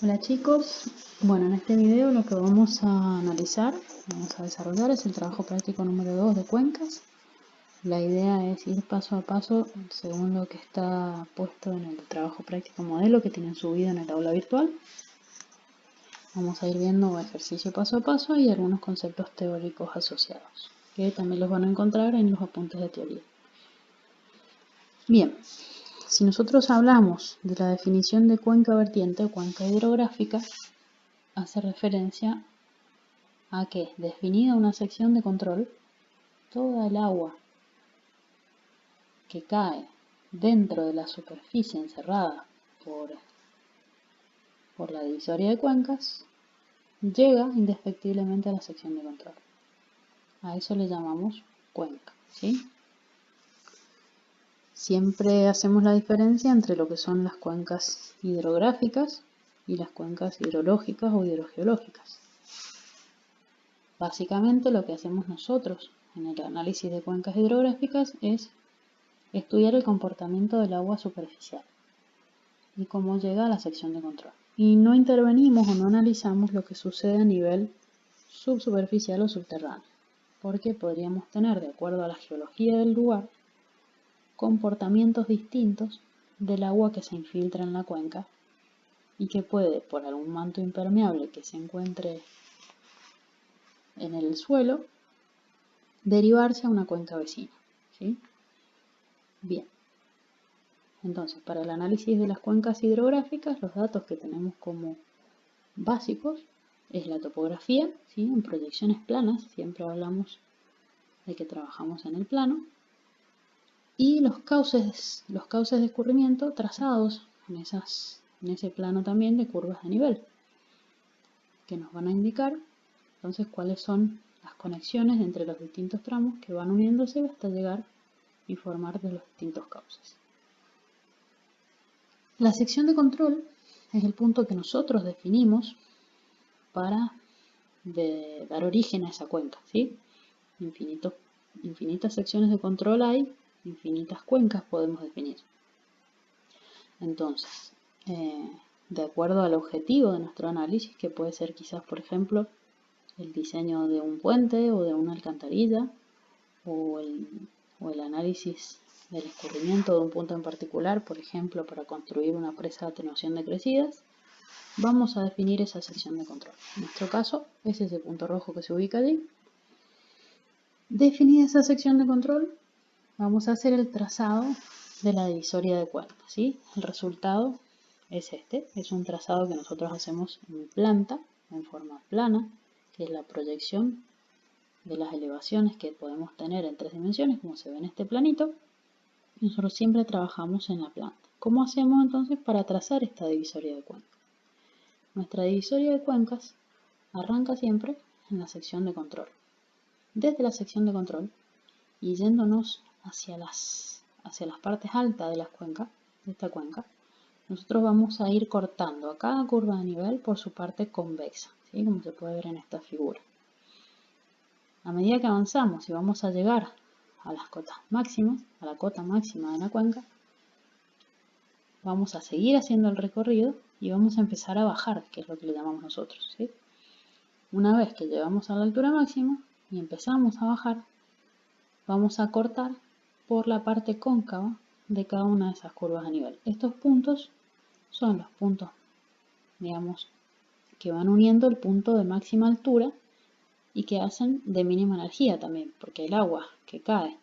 Hola chicos, bueno, en este video lo que vamos a analizar, vamos a desarrollar es el trabajo práctico número 2 de cuencas. La idea es ir paso a paso según lo que está puesto en el trabajo práctico modelo que tienen subido en el aula virtual. Vamos a ir viendo ejercicio paso a paso y algunos conceptos teóricos asociados, que también los van a encontrar en los apuntes de teoría. Bien, si nosotros hablamos de la definición de cuenca vertiente o cuenca hidrográfica, hace referencia a que, definida una sección de control, toda el agua que cae dentro de la superficie encerrada por la divisoria de cuencas llega indefectiblemente a la sección de control. A eso le llamamos cuenca, ¿sí? Siempre hacemos la diferencia entre lo que son las cuencas hidrográficas y las cuencas hidrológicas o hidrogeológicas. Básicamente lo que hacemos nosotros en el análisis de cuencas hidrográficas es estudiar el comportamiento del agua superficial y cómo llega a la sección de control. Y no intervenimos o no analizamos lo que sucede a nivel subsuperficial o subterráneo, porque podríamos tener, de acuerdo a la geología del lugar, comportamientos distintos del agua que se infiltra en la cuenca y que puede, por algún manto impermeable que se encuentre en el suelo, derivarse a una cuenca vecina, ¿sí? Bien, entonces para el análisis de las cuencas hidrográficas, los datos que tenemos como básicos es la topografía, ¿sí? En proyecciones planas, siempre hablamos de que trabajamos en el plano, y los cauces de escurrimiento trazados en ese plano también de curvas de nivel, que nos van a indicar entonces cuáles son las conexiones entre los distintos tramos que van uniéndose hasta llegar y formar de los distintos cauces. La sección de control es el punto que nosotros definimos para dar origen a esa cuenca, ¿sí? Infinitas secciones de control hay, infinitas cuencas podemos definir. Entonces, de acuerdo al objetivo de nuestro análisis, que puede ser quizás, por ejemplo, el diseño de un puente o de una alcantarilla, o el análisis del escurrimiento de un punto en particular, por ejemplo, para construir una presa de atenuación de crecidas, vamos a definir esa sección de control. En nuestro caso es ese punto rojo que se ubica allí. Definida esa sección de control, vamos a hacer el trazado de la divisoria de cuencas, ¿sí? El resultado es este, es un trazado que nosotros hacemos en planta, en forma plana, que es la proyección de las elevaciones que podemos tener en 3 dimensiones, como se ve en este planito. Nosotros siempre trabajamos en la planta. ¿Cómo hacemos entonces para trazar esta divisoria de cuencas? Nuestra divisoria de cuencas arranca siempre en la sección de control. Desde la sección de control y yéndonos hacia las partes altas de las cuencas, de esta cuenca, nosotros vamos a ir cortando a cada curva de nivel por su parte convexa, ¿sí? Como se puede ver en esta figura. A medida que avanzamos y vamos a llegar a las cotas máximas, a la cota máxima de la cuenca, vamos a seguir haciendo el recorrido y vamos a empezar a bajar, que es lo que le llamamos nosotros, ¿sí? Una vez que llegamos a la altura máxima y empezamos a bajar, vamos a cortar por la parte cóncava de cada una de esas curvas de nivel. Estos puntos son los puntos, digamos, que van uniendo el punto de máxima altura y que hacen de mínima energía también, porque el agua que cae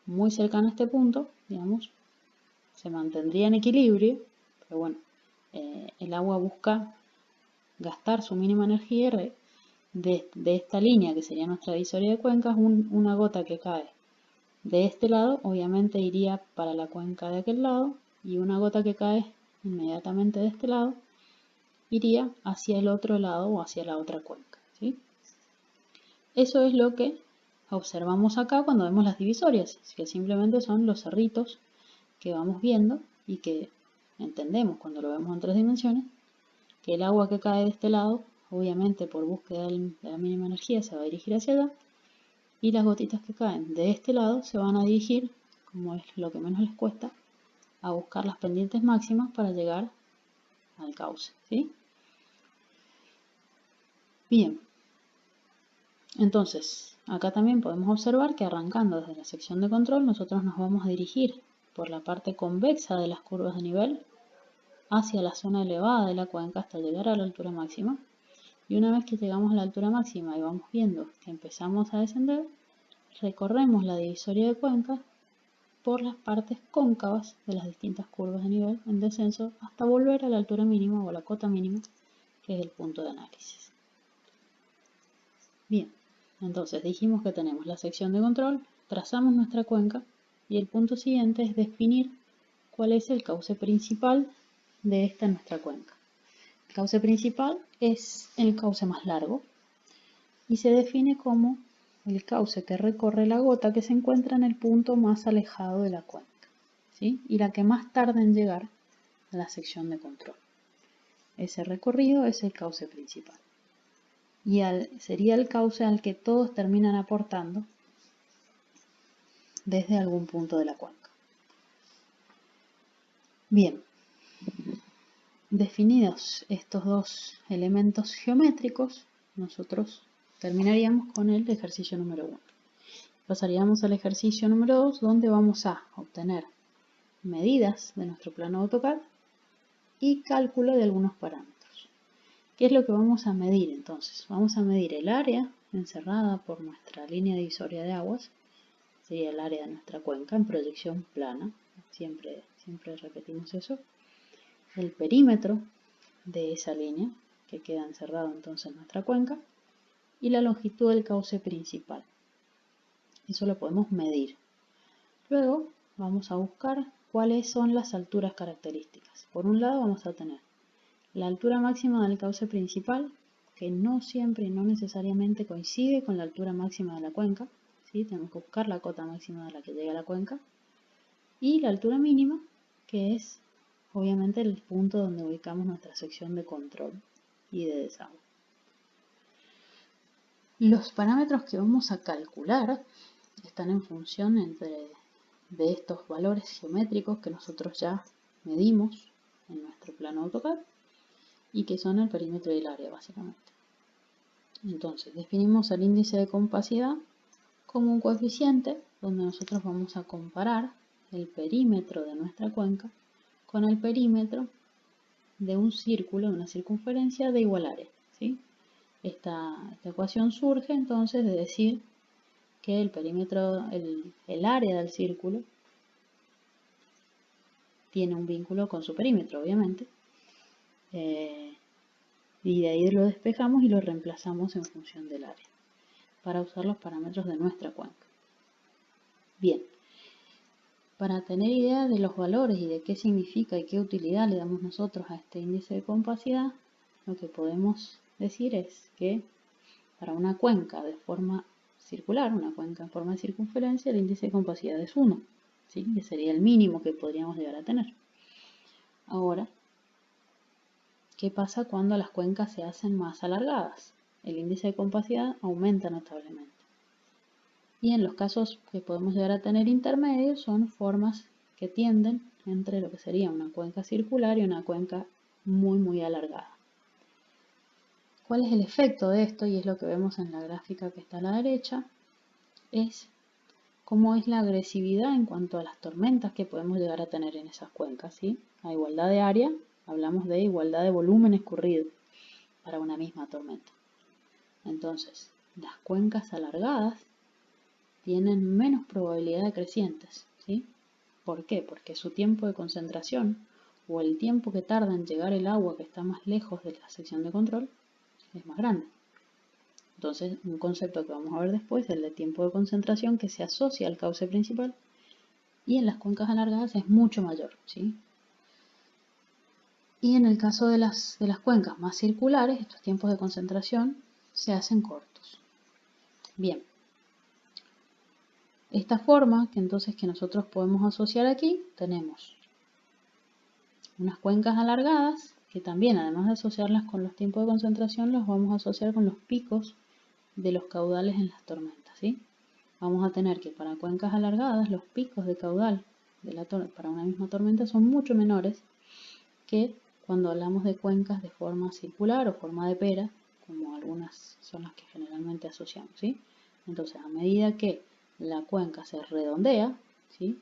muy cercana a este punto, digamos, se mantendría en equilibrio, pero bueno, el agua busca gastar su mínima energía de esta línea que sería nuestra divisoria de cuencas, una gota que cae de este lado obviamente iría para la cuenca de aquel lado y una gota que cae inmediatamente de este lado iría hacia el otro lado o hacia la otra cuenca, ¿sí? Eso es lo que observamos acá cuando vemos las divisorias, que simplemente son los cerritos que vamos viendo y que entendemos cuando lo vemos en 3 dimensiones, que el agua que cae de este lado, obviamente por búsqueda de la mínima energía, se va a dirigir hacia allá, y las gotitas que caen de este lado se van a dirigir, como es lo que menos les cuesta, a buscar las pendientes máximas para llegar al cauce, ¿sí? Bien, entonces acá también podemos observar que arrancando desde la sección de control nosotros nos vamos a dirigir por la parte convexa de las curvas de nivel hacia la zona elevada de la cuenca hasta llegar a la altura máxima. Y una vez que llegamos a la altura máxima y vamos viendo que empezamos a descender, recorremos la divisoria de cuenca por las partes cóncavas de las distintas curvas de nivel en descenso hasta volver a la altura mínima o la cota mínima, que es el punto de análisis. Bien, entonces dijimos que tenemos la sección de control, trazamos nuestra cuenca y el punto siguiente es definir cuál es el cauce principal de esta nuestra cuenca. El cauce principal es el cauce más largo y se define como el cauce que recorre la gota que se encuentra en el punto más alejado de la cuenca, ¿sí? Y la que más tarda en llegar a la sección de control. Ese recorrido es el cauce principal. Y sería el cauce al que todos terminan aportando desde algún punto de la cuenca. Bien, definidos estos dos elementos geométricos, nosotros terminaríamos con el ejercicio número 1. Pasaríamos al ejercicio número 2, donde vamos a obtener medidas de nuestro plano AutoCAD y cálculo de algunos parámetros. ¿Qué es lo que vamos a medir entonces? Vamos a medir el área encerrada por nuestra línea divisoria de aguas, sería el área de nuestra cuenca en proyección plana, siempre repetimos eso, el perímetro de esa línea que queda encerrado entonces en nuestra cuenca y la longitud del cauce principal. Eso lo podemos medir. Luego vamos a buscar cuáles son las alturas características. Por un lado vamos a tener la altura máxima del cauce principal, que no siempre y no necesariamente coincide con la altura máxima de la cuenca, ¿sí? Tenemos que buscar la cota máxima de la que llega a la cuenca, y la altura mínima, que es obviamente el punto donde ubicamos nuestra sección de control y de desagüe. Los parámetros que vamos a calcular están en función de estos valores geométricos que nosotros ya medimos en nuestro plano AutoCAD y que son el perímetro y el área básicamente. Entonces definimos el índice de compacidad como un coeficiente donde nosotros vamos a comparar el perímetro de nuestra cuenca con el perímetro de un círculo, de una circunferencia de igual área, ¿sí? Esta ecuación surge entonces de decir que el perímetro, el área del círculo tiene un vínculo con su perímetro, obviamente, y de ahí lo despejamos y lo reemplazamos en función del área para usar los parámetros de nuestra cuenca. Bien, para tener idea de los valores y de qué significa y qué utilidad le damos nosotros a este índice de compacidad, lo que podemos decir es que para una cuenca de forma circular, una cuenca en forma de circunferencia, el índice de compacidad es 1, ¿sí? Que sería el mínimo que podríamos llegar a tener. Ahora, ¿qué pasa cuando las cuencas se hacen más alargadas? El índice de compacidad aumenta notablemente. Y en los casos que podemos llegar a tener intermedios son formas que tienden entre lo que sería una cuenca circular y una cuenca muy alargada. ¿Cuál es el efecto de esto? Y es lo que vemos en la gráfica que está a la derecha, es cómo es la agresividad en cuanto a las tormentas que podemos llegar a tener en esas cuencas, ¿sí? A igualdad de área, hablamos de igualdad de volumen escurrido para una misma tormenta. Entonces, las cuencas alargadas tienen menos probabilidad de crecientes, ¿sí? ¿Por qué? Porque su tiempo de concentración o el tiempo que tarda en llegar el agua que está más lejos de la sección de control es más grande. Entonces, un concepto que vamos a ver después es el de tiempo de concentración que se asocia al cauce principal y en las cuencas alargadas es mucho mayor, ¿sí? Y en el caso de las cuencas más circulares, estos tiempos de concentración se hacen cortos. Bien. Esta forma que entonces que nosotros podemos asociar aquí, tenemos unas cuencas alargadas que también, además de asociarlas con los tiempos de concentración, los vamos a asociar con los picos de los caudales en las tormentas, ¿sí? Vamos a tener que para cuencas alargadas los picos de caudal para una misma tormenta son mucho menores que cuando hablamos de cuencas de forma circular o forma de pera, como algunas son las que generalmente asociamos, ¿sí? Entonces, a medida que la cuenca se redondea, ¿sí?,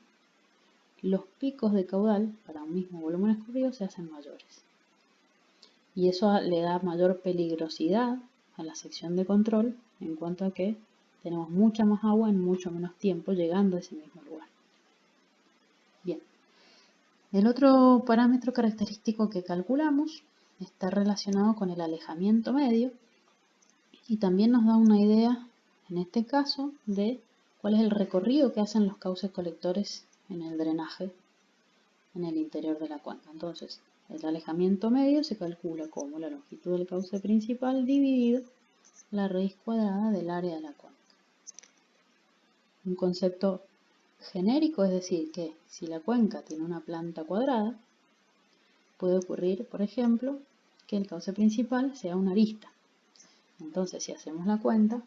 los picos de caudal para un mismo volumen escurrido se hacen mayores. Y eso le da mayor peligrosidad a la sección de control en cuanto a que tenemos mucha más agua en mucho menos tiempo llegando a ese mismo lugar. Bien. El otro parámetro característico que calculamos está relacionado con el alejamiento medio y también nos da una idea, en este caso, de cuál es el recorrido que hacen los cauces colectores en el drenaje en el interior de la cuenca. Entonces, el alejamiento medio se calcula como la longitud del cauce principal dividido la raíz cuadrada del área de la cuenca. Un concepto genérico es decir que si la cuenca tiene una planta cuadrada, puede ocurrir, por ejemplo, que el cauce principal sea una arista. Entonces, si hacemos la cuenta,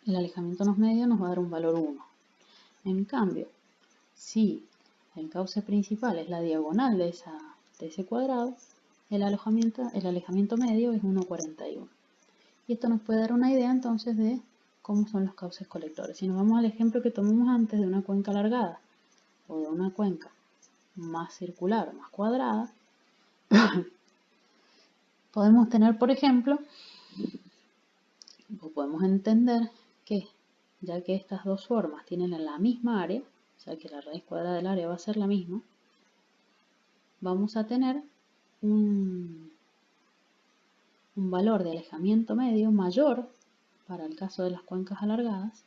el alejamiento medio nos va a dar un valor 1. En cambio, si el cauce principal es la diagonal de ese cuadrado, el alejamiento medio es 1,41. Y esto nos puede dar una idea entonces de cómo son los cauces colectores. Si nos vamos al ejemplo que tomamos antes de una cuenca alargada o de una cuenca más circular o más cuadrada, podemos tener, por ejemplo, o podemos entender que, ya que estas dos formas tienen la misma área, o sea que la raíz cuadrada del área va a ser la misma, vamos a tener un valor de alejamiento medio mayor para el caso de las cuencas alargadas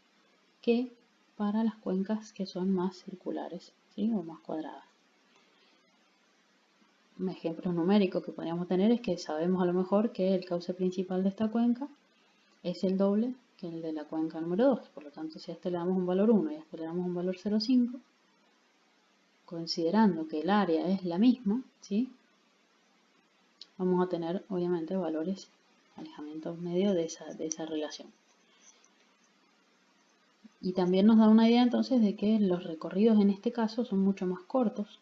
que para las cuencas que son más circulares, ¿sí?, o más cuadradas. Un ejemplo numérico que podríamos tener es que sabemos a lo mejor que el cauce principal de esta cuenca es el doble que el de la cuenca número 2. Por lo tanto, si a este le damos un valor 1 y a este le damos un valor 0,5, considerando que el área es la misma, ¿sí?, vamos a tener obviamente valores alejamiento medio de esa relación. Y también nos da una idea entonces de que los recorridos en este caso son mucho más cortos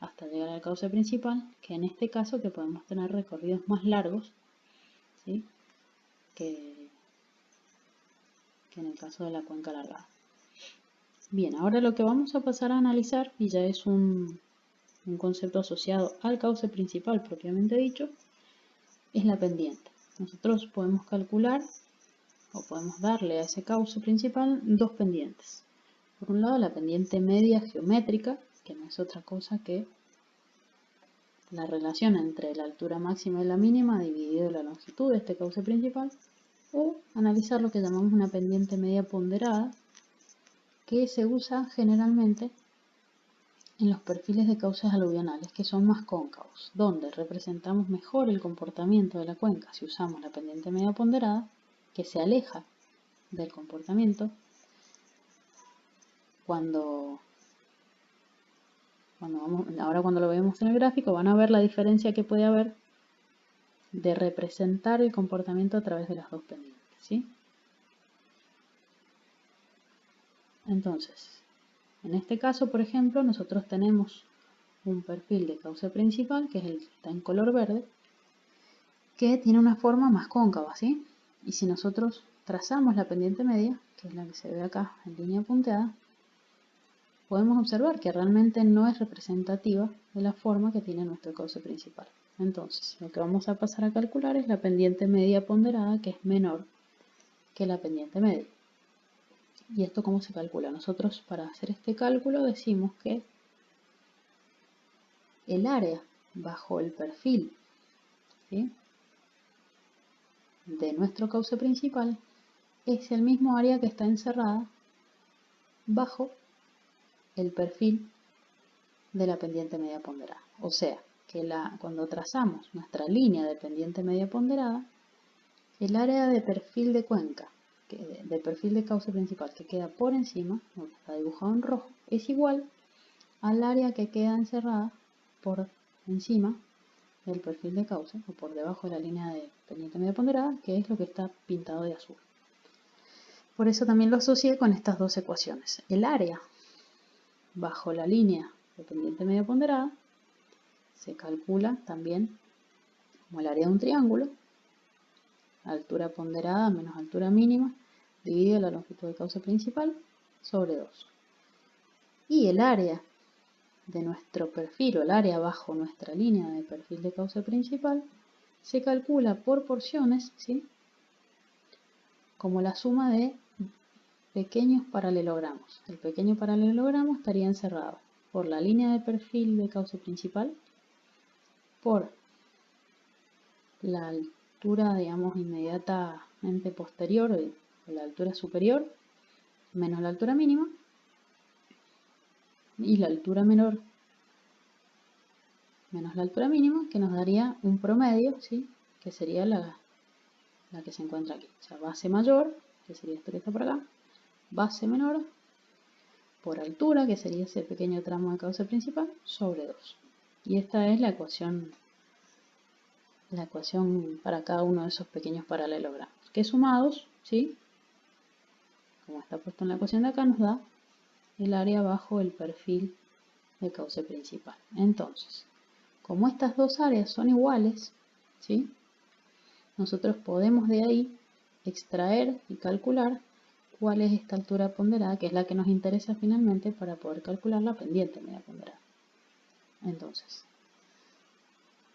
hasta llegar al cauce principal, que en este caso que podemos tener recorridos más largos, ¿sí?, que en el caso de la cuenca alargada. Bien, ahora lo que vamos a pasar a analizar, y ya es un concepto asociado al cauce principal propiamente dicho, es la pendiente. Nosotros podemos calcular o podemos darle a ese cauce principal dos pendientes. Por un lado, la pendiente media geométrica, que no es otra cosa que la relación entre la altura máxima y la mínima dividido la longitud de este cauce principal, o analizar lo que llamamos una pendiente media ponderada, que se usa generalmente en los perfiles de cauces aluvionales que son más cóncavos, donde representamos mejor el comportamiento de la cuenca si usamos la pendiente media ponderada, que se aleja del comportamiento ahora cuando lo vemos en el gráfico van a ver la diferencia que puede haber de representar el comportamiento a través de las dos pendientes, ¿sí? Entonces, en este caso, por ejemplo, nosotros tenemos un perfil de cauce principal, que es el que está en color verde, que tiene una forma más cóncava, ¿sí? Y si nosotros trazamos la pendiente media, que es la que se ve acá en línea punteada, podemos observar que realmente no es representativa de la forma que tiene nuestro cauce principal. Entonces, lo que vamos a pasar a calcular es la pendiente media ponderada, que es menor que la pendiente media. ¿Y esto cómo se calcula? Nosotros, para hacer este cálculo, decimos que el área bajo el perfil, ¿sí?, de nuestro cauce principal es el mismo área que está encerrada bajo el perfil de la pendiente media ponderada. O sea, que cuando trazamos nuestra línea de pendiente media ponderada, el área de perfil de cuenca, de perfil de cauce principal que queda por encima, lo que está dibujado en rojo, es igual al área que queda encerrada por encima del perfil de cauce, o por debajo de la línea de pendiente media ponderada, que es lo que está pintado de azul. Por eso también lo asocié con estas dos ecuaciones. El área bajo la línea de pendiente media ponderada se calcula también como el área de un triángulo, altura ponderada menos altura mínima, dividido la longitud de cauce principal sobre 2. Y el área de nuestro perfil o el área bajo nuestra línea de perfil de cauce principal se calcula por porciones, ¿sí?, como la suma de pequeños paralelogramos. El pequeño paralelogramo estaría encerrado por la línea de perfil de cauce principal, por la altura, digamos, inmediatamente posterior o la altura superior, menos la altura mínima, y la altura menor menos la altura mínima, que nos daría un promedio, ¿sí?, que sería la que se encuentra aquí. O sea, base mayor, que sería esto que está por acá, base menor por altura, que sería ese pequeño tramo de cauce principal, sobre 2. Y esta es la ecuación para cada uno de esos pequeños paralelogramos, que sumados, ¿sí?, como está puesto en la ecuación de acá, nos da el área bajo el perfil de cauce principal. Entonces, como estas dos áreas son iguales, ¿sí?, nosotros podemos de ahí extraer y calcular cuál es esta altura ponderada, que es la que nos interesa finalmente para poder calcular la pendiente media ponderada. Entonces,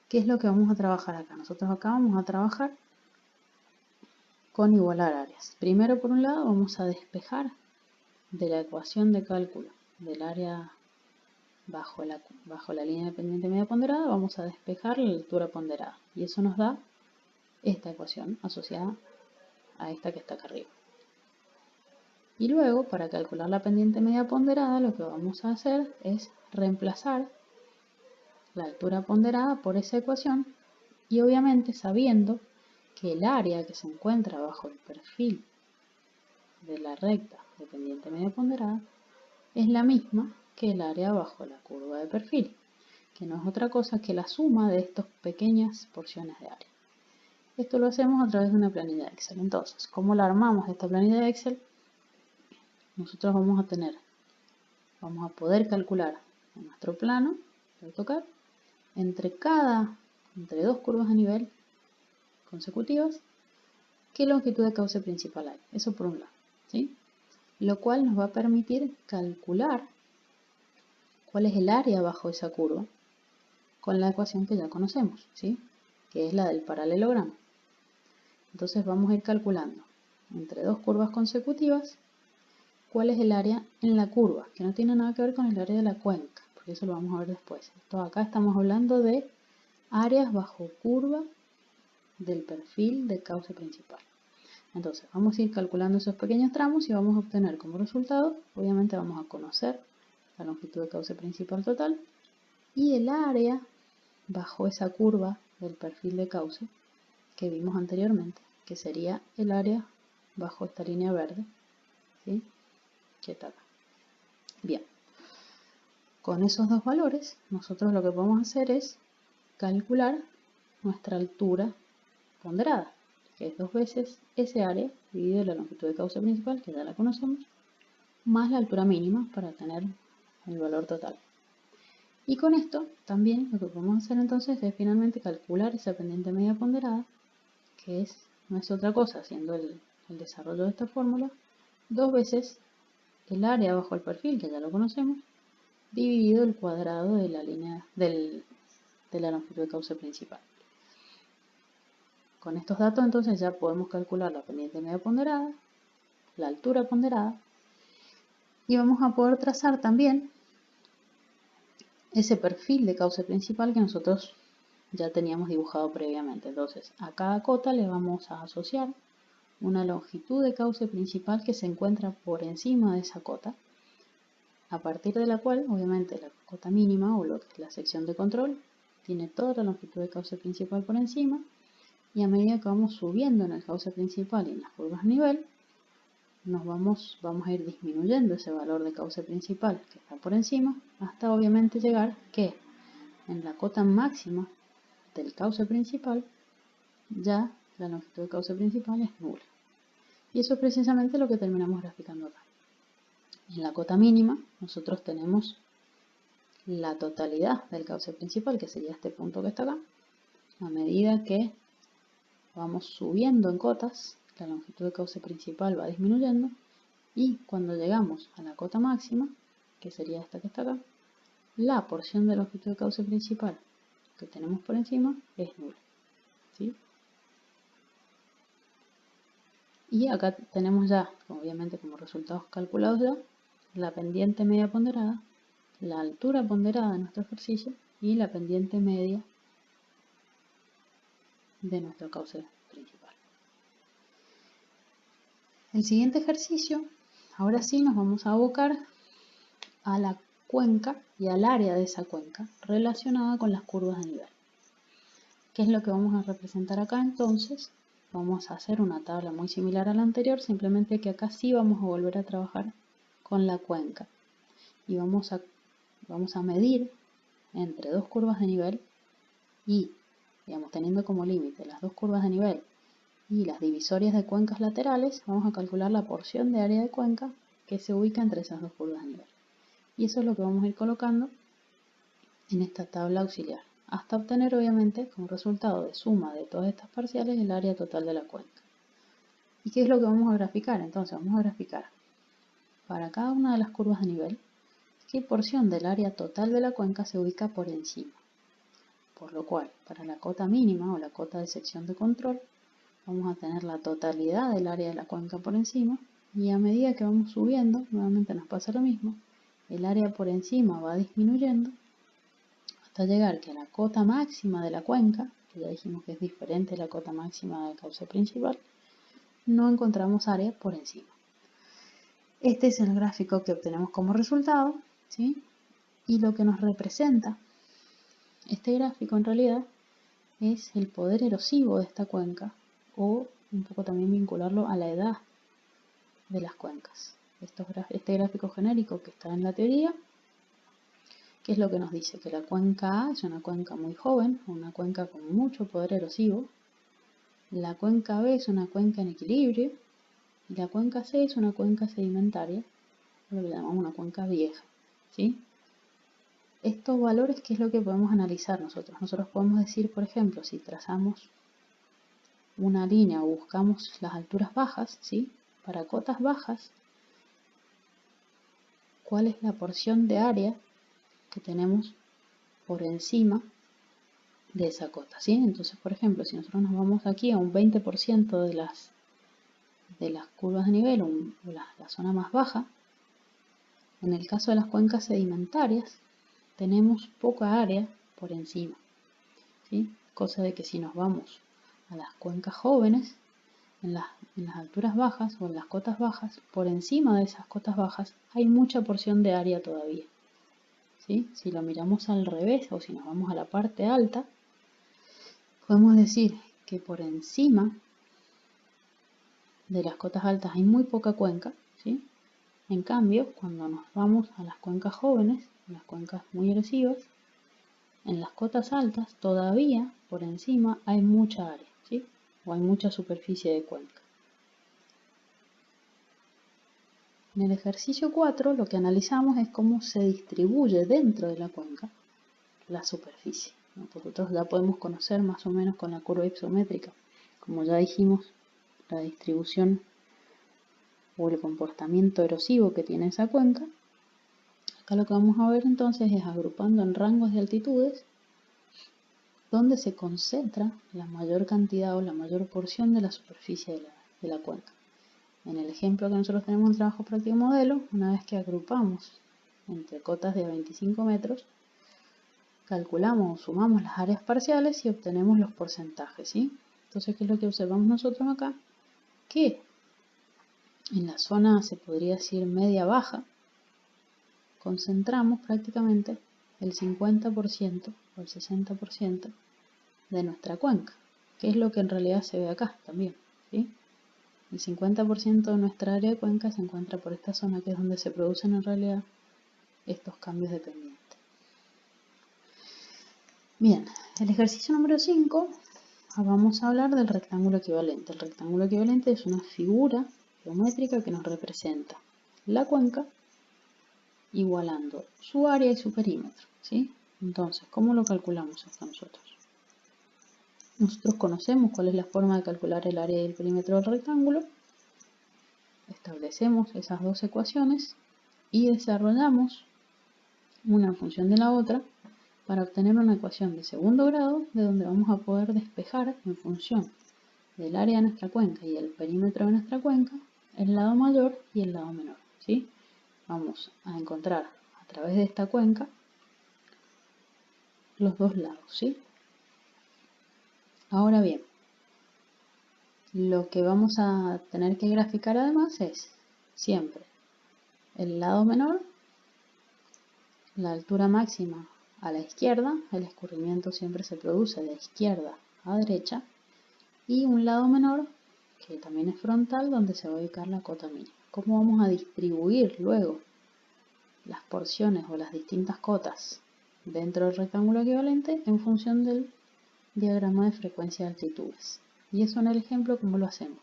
¿qué es lo que vamos a trabajar acá? Nosotros acá vamos a trabajar con igualar áreas. Primero, por un lado, vamos a despejar de la ecuación de cálculo del área bajo la línea de pendiente media ponderada, vamos a despejar la altura ponderada. Y eso nos da esta ecuación asociada a esta que está acá arriba. Y luego, para calcular la pendiente media ponderada, lo que vamos a hacer es reemplazar la altura ponderada por esa ecuación, y obviamente sabiendo que el área que se encuentra bajo el perfil de la recta de pendiente media ponderada es la misma que el área bajo la curva de perfil, que no es otra cosa que la suma de estas pequeñas porciones de área. Esto lo hacemos a través de una planilla de Excel. Entonces, ¿cómo la armamos esta planilla de Excel? Nosotros vamos a poder calcular en nuestro plano de AutoCAD entre dos curvas a nivel consecutivas qué longitud de cauce principal hay. Eso por un lado, ¿sí? Lo cual nos va a permitir calcular cuál es el área bajo esa curva con la ecuación que ya conocemos, ¿sí?, que es la del paralelogramo. Entonces vamos a ir calculando entre dos curvas consecutivas cuál es el área en la curva, que no tiene nada que ver con el área de la cuenca, porque eso lo vamos a ver después. Esto acá estamos hablando de áreas bajo curva del perfil de cauce principal. Entonces vamos a ir calculando esos pequeños tramos y vamos a obtener como resultado, obviamente vamos a conocer la longitud de cauce principal total y el área bajo esa curva del perfil de cauce que vimos anteriormente, que sería el área bajo esta línea verde, ¿sí?, que está acá. Bien, con esos dos valores nosotros lo que podemos hacer es calcular nuestra altura ponderada, que es 2 veces ese área dividido la longitud de cauce principal, que ya la conocemos, más la altura mínima para tener el valor total. Y con esto también lo que podemos hacer entonces es finalmente calcular esa pendiente media ponderada, que no es otra cosa, haciendo el desarrollo de esta fórmula, 2 veces el área bajo el perfil, que ya lo conocemos, dividido el cuadrado de la línea de la longitud de cauce principal. Con estos datos entonces ya podemos calcular la pendiente media ponderada, la altura ponderada, y vamos a poder trazar también ese perfil de cauce principal que nosotros ya teníamos dibujado previamente. Entonces a cada cota le vamos a asociar una longitud de cauce principal que se encuentra por encima de esa cota, a partir de la cual obviamente la cota mínima o lo que es la sección de control tiene toda la longitud de cauce principal por encima, y a medida que vamos subiendo en el cauce principal y en las curvas a nivel, vamos a ir disminuyendo ese valor de cauce principal que está por encima, hasta obviamente llegar que en la cota máxima del cauce principal ya la longitud de cauce principal es nula. Y eso es precisamente lo que terminamos graficando acá. En la cota mínima nosotros tenemos la totalidad del cauce principal, que sería este punto que está acá, a medida que vamos subiendo en cotas, la longitud del cauce principal va disminuyendo, y cuando llegamos a la cota máxima, que sería esta que está acá, la porción de longitud del cauce principal que tenemos por encima es nula, ¿sí? Y acá tenemos ya, obviamente como resultados calculados ya, la pendiente media ponderada, la altura ponderada de nuestro ejercicio y la pendiente media de nuestro cauce principal. El siguiente ejercicio, ahora sí nos vamos a abocar a la cuenca y al área de esa cuenca relacionada con las curvas de nivel. ¿Qué es lo que vamos a representar acá entonces? Vamos a hacer una tabla muy similar a la anterior, simplemente que acá sí vamos a volver a trabajar con la cuenca. Y vamos a medir entre dos curvas de nivel y, digamos, teniendo como límite las dos curvas de nivel y las divisorias de cuencas laterales, vamos a calcular la porción de área de cuenca que se ubica entre esas dos curvas de nivel. Y eso es lo que vamos a ir colocando en esta tabla auxiliar, hasta obtener obviamente como resultado de suma de todas estas parciales el área total de la cuenca. ¿Y qué es lo que vamos a graficar? Entonces vamos a graficar para cada una de las curvas de nivel qué porción del área total de la cuenca se ubica por encima. Por lo cual, para la cota mínima o la cota de sección de control, vamos a tener la totalidad del área de la cuenca por encima, y a medida que vamos subiendo, nuevamente nos pasa lo mismo, el área por encima va disminuyendo hasta llegar que a la cota máxima de la cuenca, que ya dijimos que es diferente a la cota máxima del cauce principal, no encontramos área por encima. Este es el gráfico que obtenemos como resultado, ¿sí? Y lo que nos representa este gráfico en realidad es el poder erosivo de esta cuenca, o un poco también vincularlo a la edad de las cuencas. Este gráfico genérico que está en la teoría, ¿qué es lo que nos dice? Que la cuenca A es una cuenca muy joven, una cuenca con mucho poder erosivo, la cuenca B es una cuenca en equilibrio, y la cuenca C es una cuenca sedimentaria, lo que llamamos una cuenca vieja, ¿sí? Estos valores, ¿qué es lo que podemos analizar nosotros? Nosotros podemos decir, por ejemplo, si trazamos una línea o buscamos las alturas bajas, ¿sí? Para cotas bajas, ¿cuál es la porción de área que tenemos por encima de esa cota, ¿sí? Entonces, por ejemplo, si nosotros nos vamos aquí a un 20% de las curvas de nivel, o la zona más baja, en el caso de las cuencas sedimentarias, tenemos poca área por encima, ¿sí? Cosa de que si nos vamos a las cuencas jóvenes, en las alturas bajas o en las cotas bajas, por encima de esas cotas bajas hay mucha porción de área todavía, ¿sí? Si lo miramos al revés o si nos vamos a la parte alta, podemos decir que por encima de las cotas altas hay muy poca cuenca, ¿sí? En cambio, cuando nos vamos a las cuencas jóvenes, las cuencas muy erosivas, en las cotas altas todavía por encima hay mucha área, ¿sí? O hay mucha superficie de cuenca. En el ejercicio 4 lo que analizamos es cómo se distribuye dentro de la cuenca la superficie, ¿no? Nosotros ya podemos conocer más o menos con la curva hipométrica, como ya dijimos, la distribución o el comportamiento erosivo que tiene esa cuenca. Acá lo que vamos a ver entonces es agrupando en rangos de altitudes donde se concentra la mayor cantidad o la mayor porción de la superficie de la cuenca. En el ejemplo que nosotros tenemos en trabajo práctico modelo, una vez que agrupamos entre cotas de 25 metros, calculamos o sumamos las áreas parciales y obtenemos los porcentajes, ¿sí? Entonces, ¿qué es lo que observamos nosotros acá? Que en la zona, se podría decir media-baja, concentramos prácticamente el 50% o el 60% de nuestra cuenca, que es lo que en realidad se ve acá también, ¿sí? El 50% de nuestra área de cuenca se encuentra por esta zona, que es donde se producen en realidad estos cambios de pendiente. Bien, el ejercicio número 5, vamos a hablar del rectángulo equivalente. El rectángulo equivalente es una figura geométrica que nos representa la cuenca igualando su área y su perímetro, ¿sí? Entonces, ¿cómo lo calculamos esto nosotros? Nosotros conocemos cuál es la forma de calcular el área y el perímetro del rectángulo. Establecemos esas dos ecuaciones y desarrollamos una función de la otra para obtener una ecuación de segundo grado de donde vamos a poder despejar en función del área de nuestra cuenca y el perímetro de nuestra cuenca el lado mayor y el lado menor, ¿sí? Vamos a encontrar a través de esta cuenca los dos lados, ¿sí? Ahora bien, lo que vamos a tener que graficar además es siempre el lado menor, la altura máxima a la izquierda, el escurrimiento siempre se produce de izquierda a derecha, y un lado menor que también es frontal donde se va a ubicar la cota mínima. ¿Cómo vamos a distribuir luego las porciones o las distintas cotas dentro del rectángulo equivalente? En función del diagrama de frecuencia de altitudes. Y eso en el ejemplo, ¿cómo lo hacemos?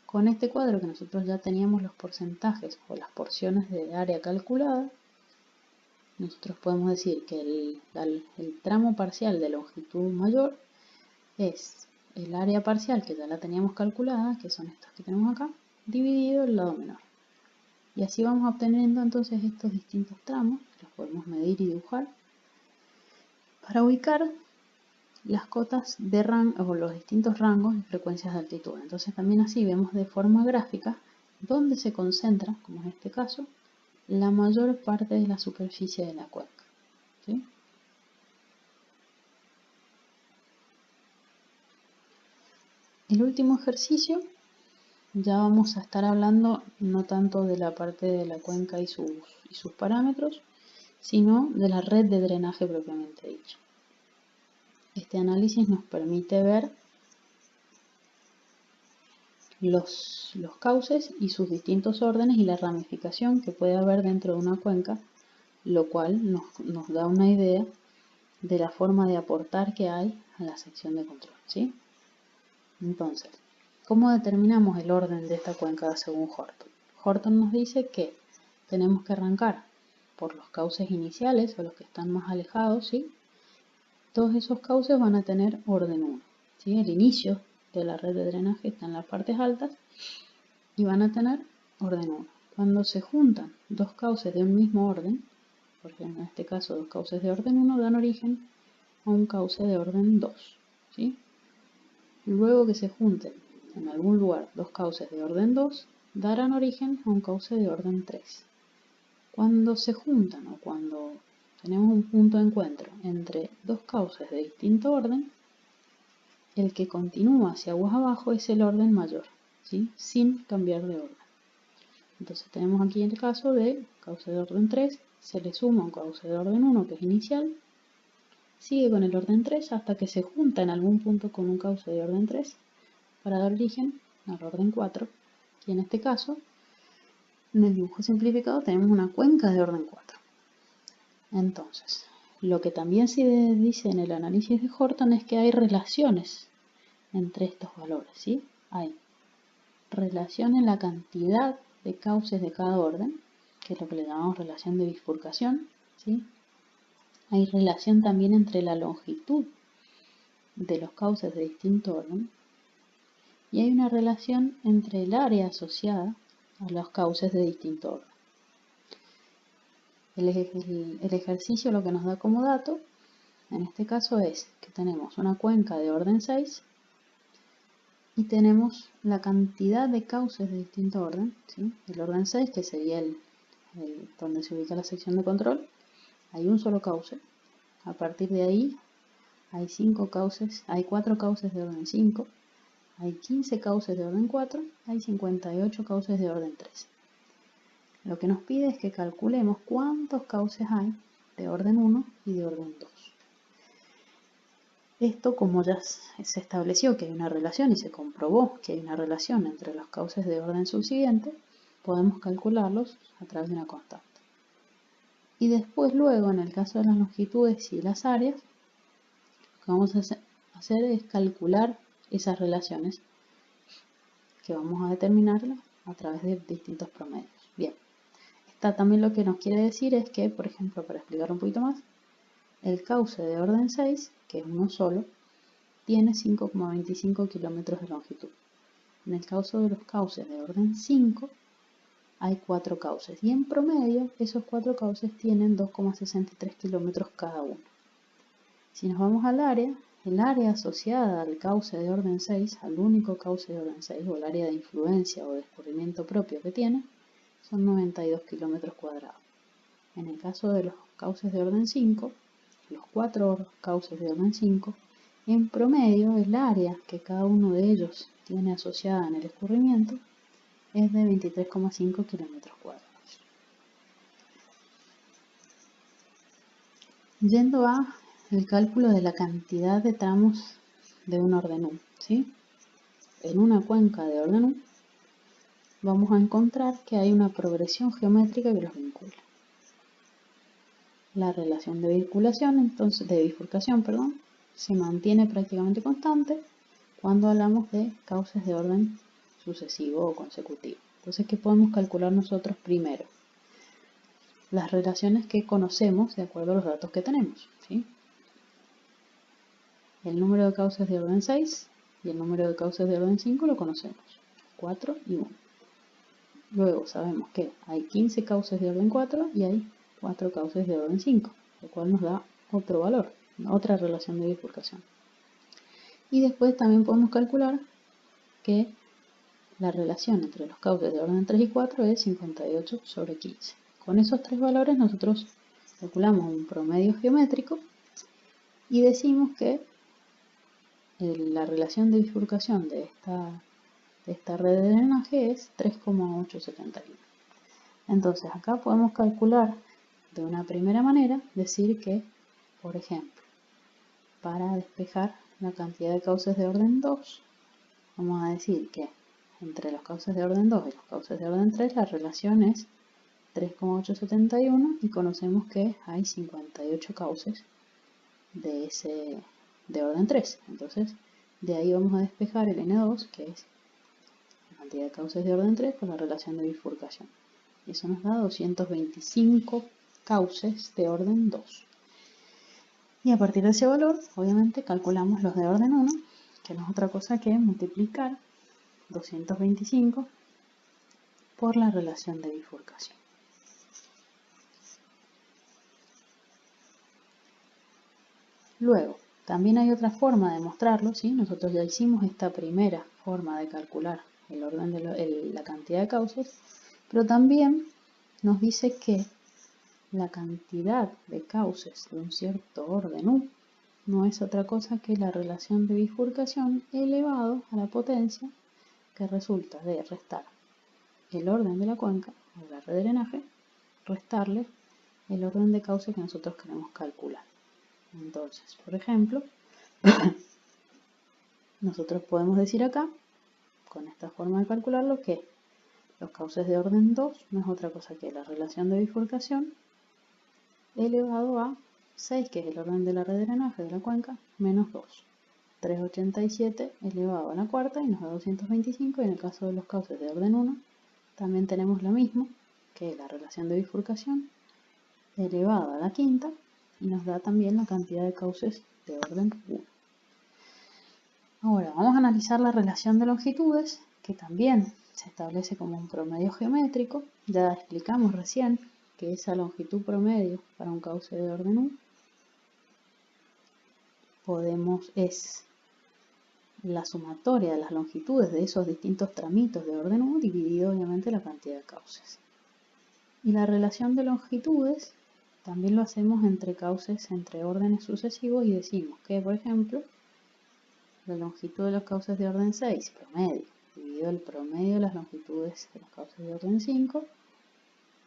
Con este cuadro que nosotros ya teníamos los porcentajes o las porciones de área calculada, nosotros podemos decir que el tramo parcial de longitud mayor es el área parcial que ya la teníamos calculada, que son estas que tenemos acá, dividido el lado menor. Y así vamos obteniendo entonces estos distintos tramos, los podemos medir y dibujar, para ubicar las cotas de rango o los distintos rangos y frecuencias de altitud. Entonces también así vemos de forma gráfica dónde se concentra, como en este caso, la mayor parte de la superficie de la cuenca, ¿sí? El último ejercicio, ya vamos a estar hablando no tanto de la parte de la cuenca y sus parámetros, sino de la red de drenaje propiamente dicha. Este análisis nos permite ver los cauces y sus distintos órdenes y la ramificación que puede haber dentro de una cuenca, lo cual nos da una idea de la forma de aportar que hay a la sección de control, ¿sí? Entonces, ¿cómo determinamos el orden de esta cuenca según Horton? Horton nos dice que tenemos que arrancar por los cauces iniciales o los que están más alejados, ¿sí? Todos esos cauces van a tener orden 1, ¿sí? El inicio de la red de drenaje está en las partes altas y van a tener orden 1. Cuando se juntan dos cauces de un mismo orden, por ejemplo en este caso dos cauces de orden 1 dan origen a un cauce de orden 2, ¿sí? Luego que se junten en algún lugar dos cauces de orden 2, darán origen a un cauce de orden 3. Cuando se juntan o cuando tenemos un punto de encuentro entre dos cauces de distinto orden, el que continúa hacia aguas abajo es el orden mayor, ¿sí? Sin cambiar de orden. Entonces tenemos aquí el caso de cauce de orden 3, se le suma un cauce de orden 1 que es inicial, sigue con el orden 3 hasta que se junta en algún punto con un cauce de orden 3 para dar origen al orden 4, y en este caso, en el dibujo simplificado, tenemos una cuenca de orden 4. Entonces, lo que también se dice en el análisis de Horton es que hay relaciones entre estos valores, ¿sí? Hay relación en la cantidad de cauces de cada orden, que es lo que le llamamos relación de bifurcación, ¿sí? Hay relación también entre la longitud de los cauces de distinto orden y hay una relación entre el área asociada a los cauces de distinto orden. El ejercicio lo que nos da como dato, en este caso, es que tenemos una cuenca de orden 6 y tenemos la cantidad de cauces de distinto orden, ¿sí? El orden 6, que sería donde se ubica la sección de control, hay un solo cauce. A partir de ahí hay 4 cauces de orden 5, hay 15 cauces de orden 4, hay 58 cauces de orden 3. Lo que nos pide es que calculemos cuántos cauces hay de orden 1 y de orden 2. Esto, como ya se estableció que hay una relación y se comprobó que hay una relación entre los cauces de orden subsiguiente, podemos calcularlos a través de una constante. Y después, luego, en el caso de las longitudes y las áreas, lo que vamos a hacer es calcular esas relaciones que vamos a determinarlas a través de distintos promedios. Bien, También lo que nos quiere decir es que, por ejemplo, para explicar un poquito más, el cauce de orden 6, que es uno solo, tiene 5,25 kilómetros de longitud. En el caso de los cauces de orden 5, hay 4 cauces y en promedio esos 4 cauces tienen 2,63 kilómetros cada uno. Si nos vamos al área, el área asociada al cauce de orden 6, al único cauce de orden 6, o el área de influencia o de escurrimiento propio que tiene, son 92 kilómetros cuadrados. En el caso de los cauces de orden 5, los 4 cauces de orden 5, en promedio el área que cada uno de ellos tiene asociada en el escurrimiento es de 23,5 kilómetros cuadrados. Yendo a el cálculo de la cantidad de tramos de un orden U, ¿sí? En una cuenca de orden U vamos a encontrar que hay una progresión geométrica que los vincula. La relación de vinculación, entonces, de bifurcación, se mantiene prácticamente constante cuando hablamos de cauces de orden sucesivo o consecutivo. Entonces, ¿qué podemos calcular nosotros primero? Las relaciones que conocemos de acuerdo a los datos que tenemos, ¿sí? El número de cauces de orden 6 y el número de cauces de orden 5 lo conocemos, 4 y 1. Luego sabemos que hay 15 cauces de orden 4 y hay 4 cauces de orden 5, lo cual nos da otro valor, otra relación de bifurcación. Y después también podemos calcular que la relación entre los cauces de orden 3 y 4 es 58 sobre 15. Con esos tres valores nosotros calculamos un promedio geométrico y decimos que la relación de bifurcación de esta red de drenaje es 3,871. Entonces acá podemos calcular de una primera manera, decir que, por ejemplo, para despejar la cantidad de cauces de orden 2, vamos a decir que entre los cauces de orden 2 y los cauces de orden 3 la relación es 3,871 y conocemos que hay 58 cauces de orden 3. Entonces, de ahí vamos a despejar el N2, que es la cantidad de cauces de orden 3 por la relación de bifurcación. Y eso nos da 225 cauces de orden 2. Y a partir de ese valor, obviamente, calculamos los de orden 1, que no es otra cosa que multiplicar 225 por la relación de bifurcación. Luego, también hay otra forma de mostrarlo, ¿sí? Nosotros ya hicimos esta primera forma de calcular el orden de la cantidad de cauces, pero también nos dice que la cantidad de cauces de un cierto orden U no es otra cosa que la relación de bifurcación elevado a la potencia que resulta de restar el orden de la cuenca o de la red de drenaje, restarle el orden de cauce que nosotros queremos calcular. Entonces, por ejemplo, nosotros podemos decir acá, con esta forma de calcularlo, que los cauces de orden 2 no es otra cosa que la relación de bifurcación elevado a 6, que es el orden de la red de drenaje de la cuenca, menos 2. 387 elevado a la cuarta y nos da 225, y en el caso de los cauces de orden 1 también tenemos lo mismo, que la relación de bifurcación elevado a la quinta, y nos da también la cantidad de cauces de orden 1. Ahora vamos a analizar la relación de longitudes, que también se establece como un promedio geométrico. Ya explicamos recién que esa longitud promedio para un cauce de orden U es la sumatoria de las longitudes de esos distintos tramitos de orden U dividido obviamente la cantidad de cauces. Y la relación de longitudes también lo hacemos entre cauces entre órdenes sucesivos y decimos que, por ejemplo, la longitud de los cauces de orden 6, promedio, dividido el promedio de las longitudes de los cauces de orden 5,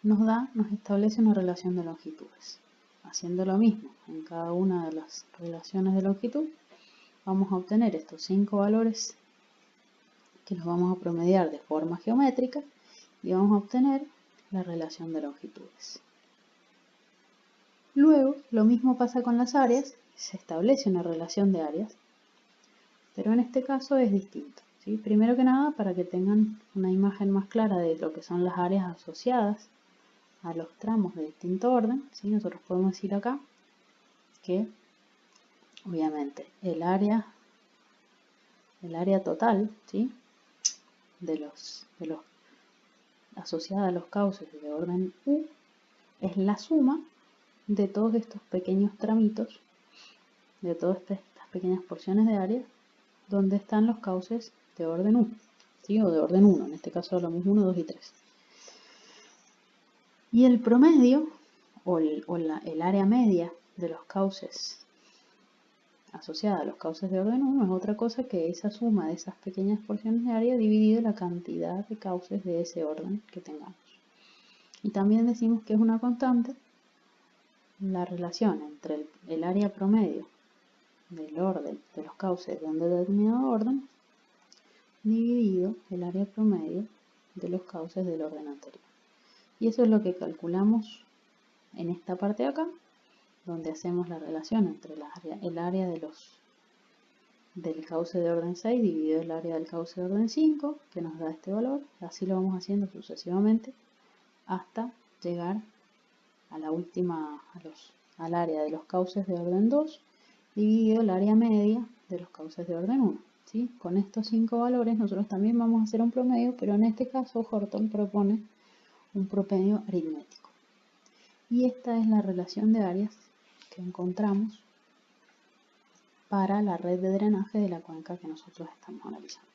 nos establece una relación de longitudes. Haciendo lo mismo en cada una de las relaciones de longitud, vamos a obtener estos 5 valores que los vamos a promediar de forma geométrica y vamos a obtener la relación de longitudes. Luego, lo mismo pasa con las áreas, se establece una relación de áreas, pero en este caso es distinto, ¿sí? Primero que nada, para que tengan una imagen más clara de lo que son las áreas asociadas a los tramos de distinto orden, ¿sí? Nosotros podemos decir acá que obviamente el área total, ¿sí? de los asociada a los cauces de orden U es la suma de todos estos pequeños tramitos, de todas estas pequeñas porciones de área donde están los cauces de orden U, ¿sí? O de orden 1, en este caso lo mismo 1, 2 y 3. Y el promedio o el área media de los cauces asociada a los cauces de orden 1 es otra cosa que esa suma de esas pequeñas porciones de área dividido la cantidad de cauces de ese orden que tengamos. Y también decimos que es una constante la relación entre el área promedio del orden de los cauces de un determinado orden dividido el área promedio de los cauces del orden anterior. Y eso es lo que calculamos en esta parte de acá, donde hacemos la relación entre el área del cauce de orden 6 dividido el área del cauce de orden 5, que nos da este valor. Así lo vamos haciendo sucesivamente hasta llegar a la última, al área de los cauces de orden 2 dividido el área media de los cauces de orden 1. ¿Sí? Con estos 5 valores nosotros también vamos a hacer un promedio, pero en este caso Horton propone un promedio aritmético. Y esta es la relación de áreas que encontramos para la red de drenaje de la cuenca que nosotros estamos analizando.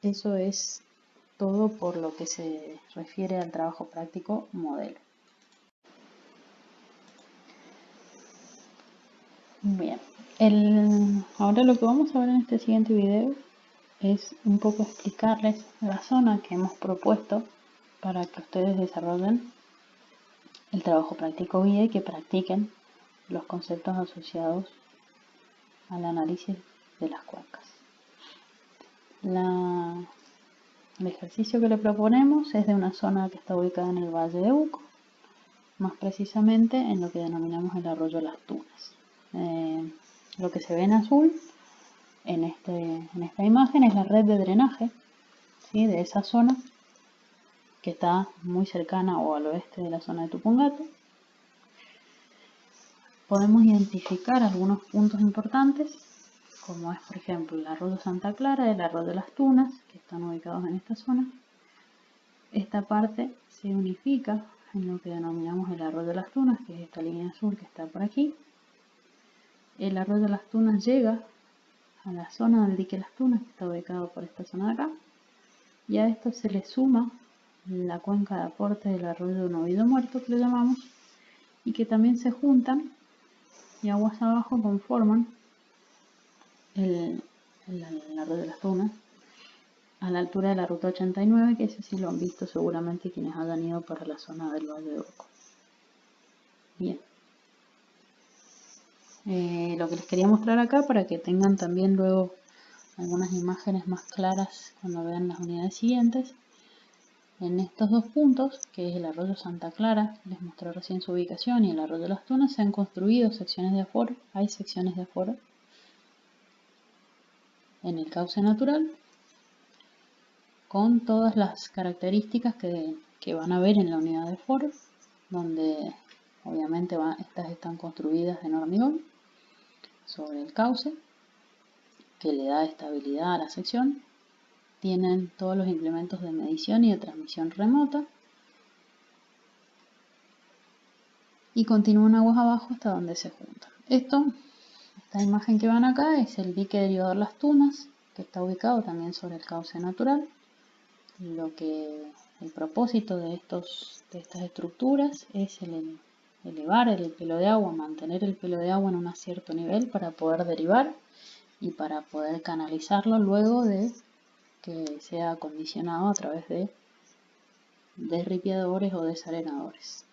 Eso es todo por lo que se refiere al trabajo práctico modelo. Bien, ahora lo que vamos a ver en este siguiente video es un poco explicarles la zona que hemos propuesto para que ustedes desarrollen el trabajo práctico guía y que practiquen los conceptos asociados al análisis de las cuencas. El ejercicio que le proponemos es de una zona que está ubicada en el Valle de Uco, más precisamente en lo que denominamos el arroyo Las Tunas. Lo que se ve en azul en esta imagen es la red de drenaje, ¿sí? De esa zona que está muy cercana o al oeste de la zona de Tupungato. Podemos identificar algunos puntos importantes, como es por ejemplo el arroyo Santa Clara, el arroyo de Las Tunas, que están ubicados en esta zona. Esta parte se unifica en lo que denominamos el arroyo de Las Tunas, que es esta línea azul que está por aquí. El arroyo de Las Tunas llega a la zona del dique Las Tunas, que está ubicado por esta zona de acá, y a esto se le suma la cuenca de aporte del arroyo de un oído muerto, que le llamamos, y que también se juntan y aguas abajo conforman el arroyo de Las Tunas a la altura de la ruta 89, que ese sí lo han visto seguramente quienes hayan ido para la zona del Valle de Uco. Bien. Lo que les quería mostrar acá para que tengan también luego algunas imágenes más claras cuando vean las unidades siguientes. En estos dos puntos, que es el arroyo Santa Clara, les mostré recién su ubicación, y el arroyo de Las Tunas, se han construido secciones de aforo. Hay secciones de aforo en el cauce natural con todas las características que van a ver en la unidad de aforo, donde obviamente estas están construidas en hormigón sobre el cauce, que le da estabilidad a la sección. Tienen todos los implementos de medición y de transmisión remota. Y continúan aguas abajo hasta donde se juntan. Esta imagen que van acá es el dique derivador Las Tunas, que está ubicado también sobre el cauce natural. El propósito de estas estructuras es elevar el pelo de agua, mantener el pelo de agua en un cierto nivel para poder derivar y para poder canalizarlo luego de que sea acondicionado a través de desripiadores o desarenadores.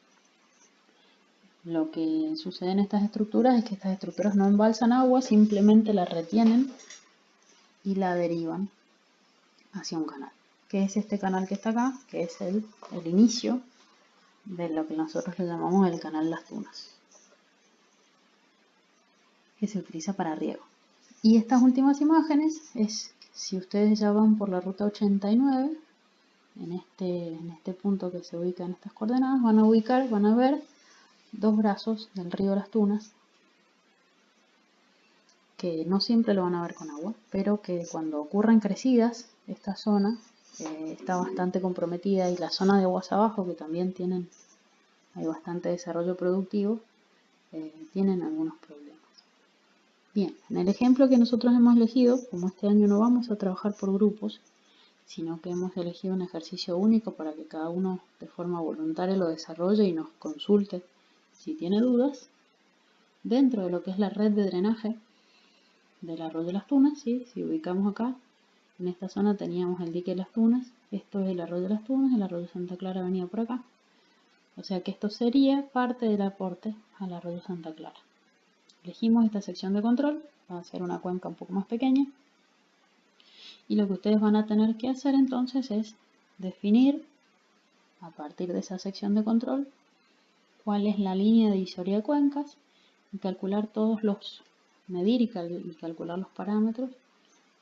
Lo que sucede en estas estructuras es que estas estructuras no embalsan agua, simplemente la retienen y la derivan hacia un canal, que es este canal que está acá, que es el inicio de lo que nosotros le llamamos el canal Las Tunas, que se utiliza para riego. Y estas últimas imágenes es si ustedes ya van por la ruta 89 en este punto que se ubica en estas coordenadas, van a ver dos brazos del río Las Tunas, que no siempre lo van a ver con agua, pero que cuando ocurren crecidas, esta zona está bastante comprometida, y la zona de aguas abajo, que también hay bastante desarrollo productivo, tienen algunos problemas. Bien, en el ejemplo que nosotros hemos elegido, como este año no vamos a trabajar por grupos, sino que hemos elegido un ejercicio único para que cada uno de forma voluntaria lo desarrolle y nos consulte si tiene dudas, dentro de lo que es la red de drenaje del arroyo de Las Tunas, ¿sí? Si ubicamos acá, en esta zona teníamos el dique de Las Tunas, esto es el arroyo de Las Tunas, el arroyo Santa Clara venía por acá, o sea que esto sería parte del aporte al arroyo Santa Clara. Elegimos esta sección de control, va a ser una cuenca un poco más pequeña, y lo que ustedes van a tener que hacer entonces es definir, a partir de esa sección de control, cuál es la línea divisoria de cuencas, y calcular medir y calcular los parámetros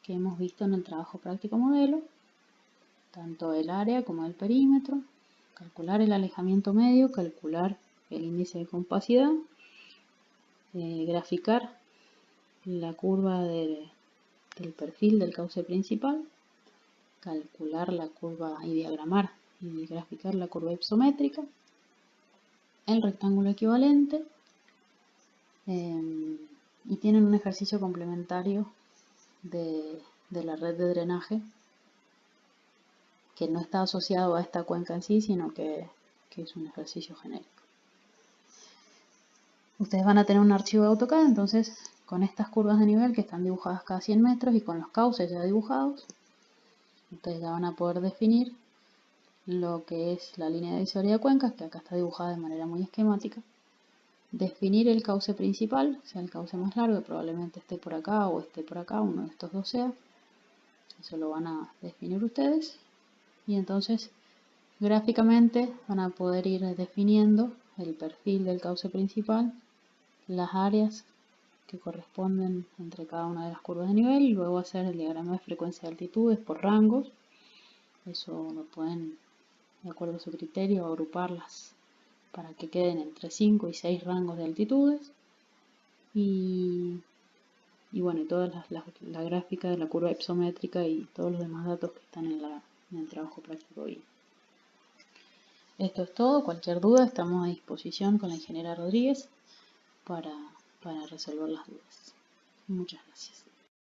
que hemos visto en el trabajo práctico modelo, tanto del área como del perímetro, calcular el alejamiento medio, calcular el índice de compacidad, graficar la curva del perfil del cauce principal, calcular la curva y diagramar y graficar la curva hipométrica, el rectángulo equivalente, y tienen un ejercicio complementario de la red de drenaje que no está asociado a esta cuenca en sí, sino que es un ejercicio genérico. Ustedes van a tener un archivo de AutoCAD, entonces con estas curvas de nivel que están dibujadas cada 100 metros y con los cauces ya dibujados, ustedes ya van a poder definir lo que es la línea divisoria de cuencas, que acá está dibujada de manera muy esquemática, definir el cauce principal, o sea el cauce más largo, que probablemente esté por acá o esté por acá, uno de estos dos sea, eso lo van a definir ustedes, y entonces gráficamente van a poder ir definiendo el perfil del cauce principal, las áreas que corresponden entre cada una de las curvas de nivel, y luego hacer el diagrama de frecuencia de altitudes por rangos. Eso lo pueden, de acuerdo a su criterio, agruparlas para que queden entre 5 y 6 rangos de altitudes, y bueno, y toda la gráfica de la curva isométrica y todos los demás datos que están en el trabajo práctico. Esto es todo. Cualquier duda estamos a disposición con la ingeniera Rodríguez para resolver las dudas. Muchas gracias.